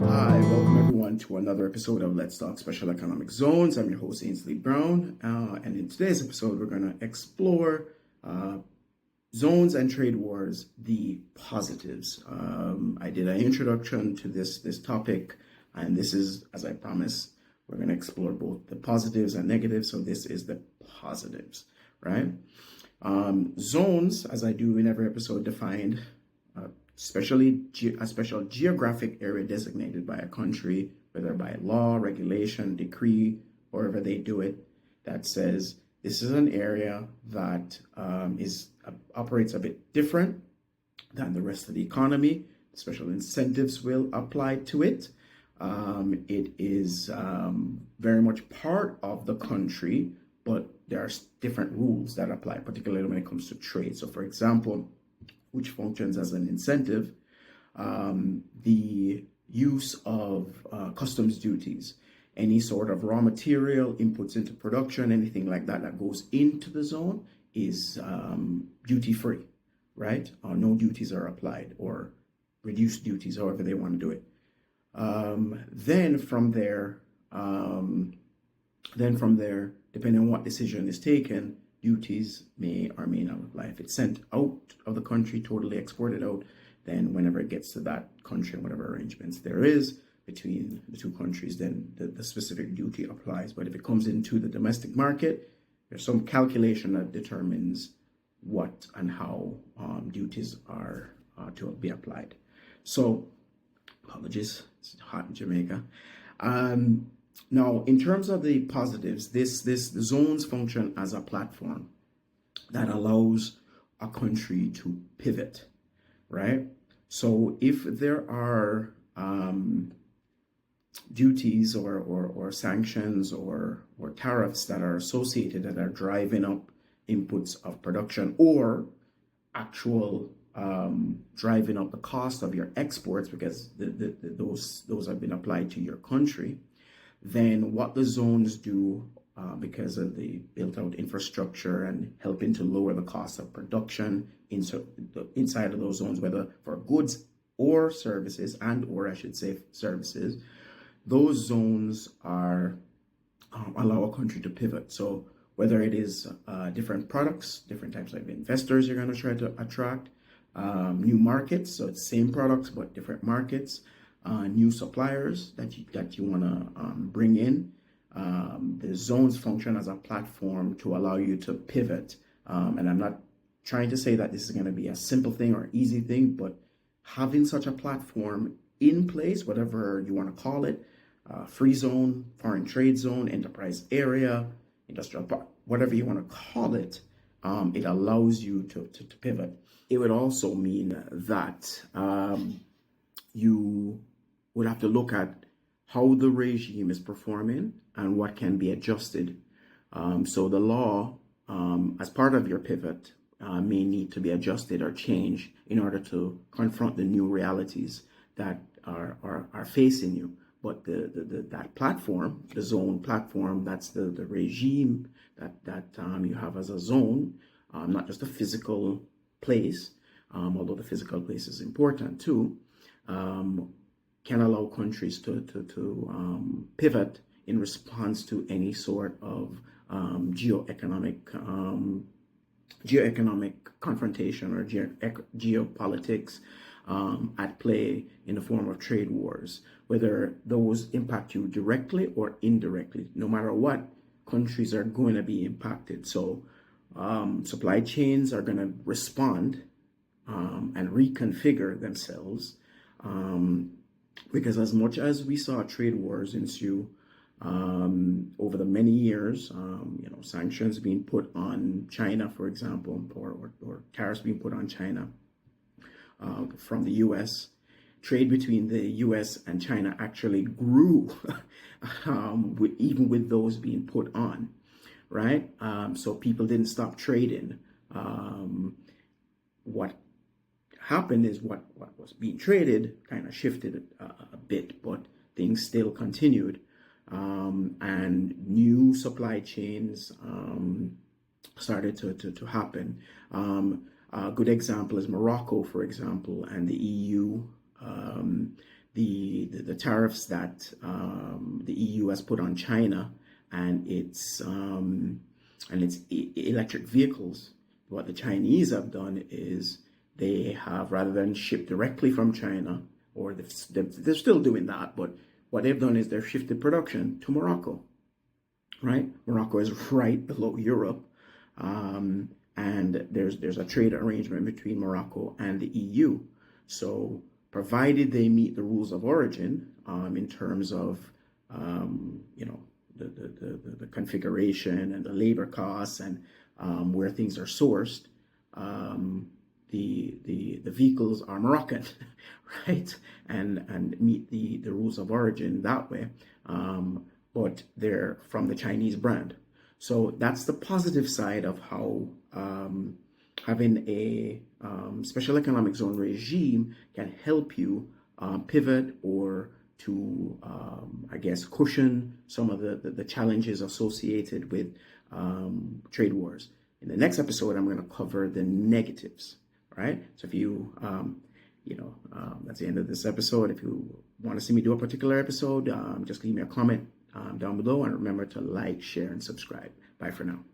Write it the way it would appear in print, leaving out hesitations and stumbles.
Hi, welcome everyone to another episode of Let's Talk Special Economic Zones. I'm your host, Ainsley Brown, and in today's episode, we're going to explore zones and trade wars, the positives. I did an introduction to this topic, and this is, as I promised, we're going to explore both the positives and negatives. So this is the positives, right? Zones, as I do in every episode, defined a special geographic area designated by a country, whether by law, regulation, decree, however they do it, that says this is an area that operates a bit different than the rest of the economy. Special incentives will apply to it. It is very much part of the country, but there are different rules that apply, particularly when it comes to trade. So, for example, which functions as an incentive, the use of customs duties, any sort of raw material inputs into production, anything like that that goes into the zone is duty free, right? No duties are applied, or reduced duties, however they want to do it. Then from there, depending on what decision is taken, duties may or may not apply. If it's sent out of the country, totally exported out, then whenever it gets to that country, whatever arrangements there is between the two countries, then the specific duty applies. But if it comes into the domestic market, there's some calculation that determines what and how duties are to be applied. So, apologies, it's hot in Jamaica. Now, in terms of the positives, this zones function as a platform that allows a country to pivot, right? So if there are duties or sanctions or tariffs that are associated that are driving up inputs of production, or actual driving up the cost of your exports because those have been applied to your country, then what the zones do, because of the built-out infrastructure and helping to lower the cost of production inside of those zones, whether for goods or services, or I should say services, those zones are allow a country to pivot. So whether it is different products, different types of investors you're going to try to attract, new markets, so it's same products but different markets, new suppliers that you want to bring in. The zones function as a platform to allow you to pivot. And I'm not trying to say that this is going to be a simple thing or easy thing, but having such a platform in place, whatever you want to call it, free zone, foreign trade zone, enterprise area, industrial park, whatever you want to call it, it allows you to pivot. It would also mean that you would have to look at how the regime is performing and what can be adjusted. So the law, as part of your pivot, may need to be adjusted or changed in order to confront the new realities that are facing you. But that platform, the zone platform, that's the regime that you have as a zone, not just a physical place, although the physical place is important too, can allow countries to pivot in response to any sort of geoeconomic confrontation or geopolitics at play in the form of trade wars, whether those impact you directly or indirectly. No matter what, countries are going to be impacted. So supply chains are going to respond and reconfigure themselves, because as much as we saw trade wars ensue over the many years, sanctions being put on China, for example, or tariffs being put on China from the U.S., trade between the U.S. and China actually grew, even with those being put on, right? So people didn't stop trading. What happened is what was being traded kind of shifted a bit, but things still continued. And new supply chains started to happen. A good example is Morocco, for example, and the EU. The tariffs that the EU has put on China and its electric vehicles. What the Chinese have done is they have, rather than ship directly from China, or they're still doing that, but what they've done is they've shifted production to Morocco, right? Morocco is right below Europe, and there's a trade arrangement between Morocco and the EU. So provided they meet the rules of origin in terms of the configuration and the labor costs and where things are sourced, the vehicles are Moroccan, right? And meet the rules of origin that way, but they're from the Chinese brand. So that's the positive side of how having a special economic zone regime can help you pivot or to, I guess, cushion some of the challenges associated with trade wars. In the next episode, I'm going to cover the negatives, right? So if you, that's the end of this episode. If you want to see me do a particular episode, just leave me a comment down below, and remember to like, share, and subscribe. Bye for now.